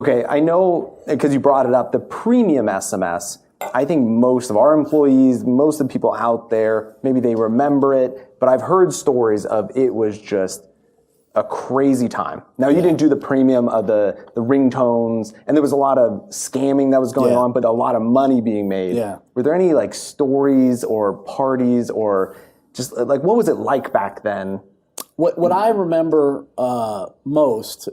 Okay, I know, because you brought it up, the premium SMS, I think most of our employees, most of the people out there, maybe they remember it, but I've heard stories of it was just a crazy time. Now, you didn't do the premium of the ringtones, and there was a lot of scamming that was going on, but a lot of money being made. Yeah. Were there any like stories or parties or just like, what was it like back then? What I remember most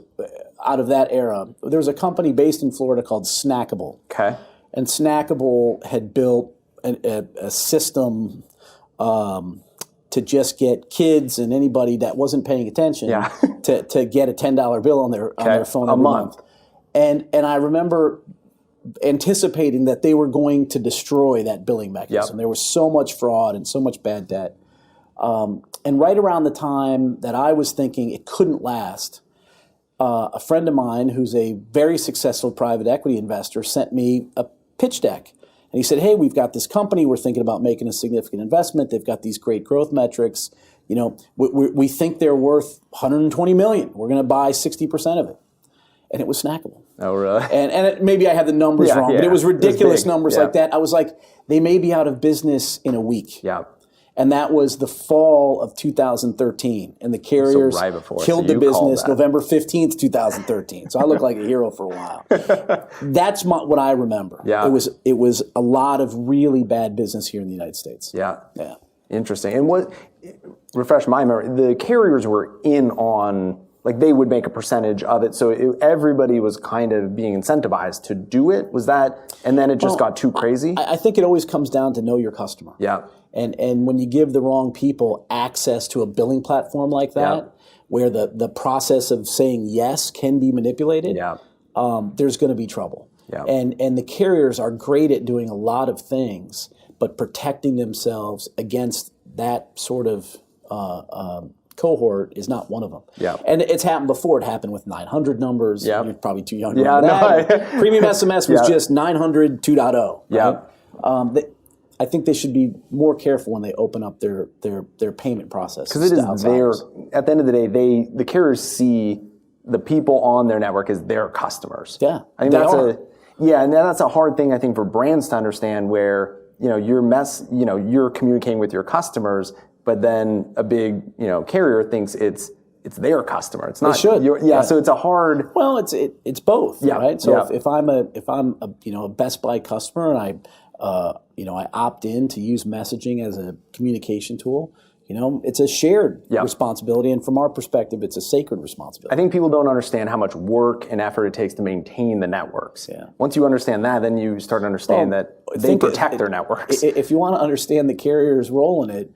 out of that era, there was a company based in Florida called Snackable. Okay. And Snackable had built a system to just get kids and anybody that wasn't paying attention to get a $10 bill on their phone every month. And I remember anticipating that they were going to destroy that billing mechanism. There was so much fraud and so much bad debt. And right around the time that I was thinking it couldn't last, a friend of mine who's a very successful private equity investor sent me a pitch deck. And he said, hey, we've got this company. We're thinking about making a significant investment. They've got these great growth metrics. You know, we think they're worth $120 million. We're going to buy 60% of it. And it was Snackable. Oh, really? And maybe I had the numbers wrong, but it was ridiculous numbers like that. I was like, they may be out of business in a week. Yeah. And that was the fall of 2013. And the carriers killed the business November 15th, 2013. So I looked like a hero for a while. That's what I remember. Yeah. It was a lot of really bad business here in the United States. Yeah. Yeah. Interesting. And refresh my memory, the carriers were in on, like they would make a percentage of it. So everybody was kind of being incentivized to do it. Was that, and then it just got too crazy? I think it always comes down to know your customer. Yeah. And when you give the wrong people access to a billing platform like that, where the process of saying yes can be manipulated, there's going to be trouble. Yeah. And the carriers are great at doing a lot of things, but protecting themselves against that sort of cohort is not one of them. Yeah. And it's happened before. It happened with 900 numbers. Yeah. You're probably too young to remember that. Premium SMS was just 900 2.0. Right? Yeah. I think they should be more careful when they open up their payment process. Because it is their, at the end of the day, the carriers see the people on their network as their customers. Yeah, I think and that's a hard thing I think for brands to understand, where you're communicating with your customers, but then a big carrier thinks it's their customer. It's not. It should. So it's a hard. Well, it's both. Yeah. Right. So if I'm a Best Buy customer and I opt in to use messaging as a communication tool, it's a shared responsibility. And from our perspective, it's a sacred responsibility. I think people don't understand how much work and effort it takes to maintain the networks. Yeah. Once you understand that, then you start to understand that they protect their networks. If you want to understand the carrier's role in it,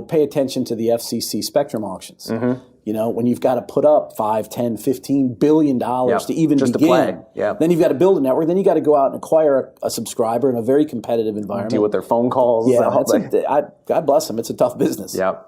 pay attention to the FCC spectrum auctions. Mm-hmm. When you've got to put up $5, $10, $15 billion to even begin, to play. Then you've got to build a network. Then you've got to go out and acquire a subscriber in a very competitive environment. Deal with their phone calls. Yeah, God bless them. It's a tough business. Yep.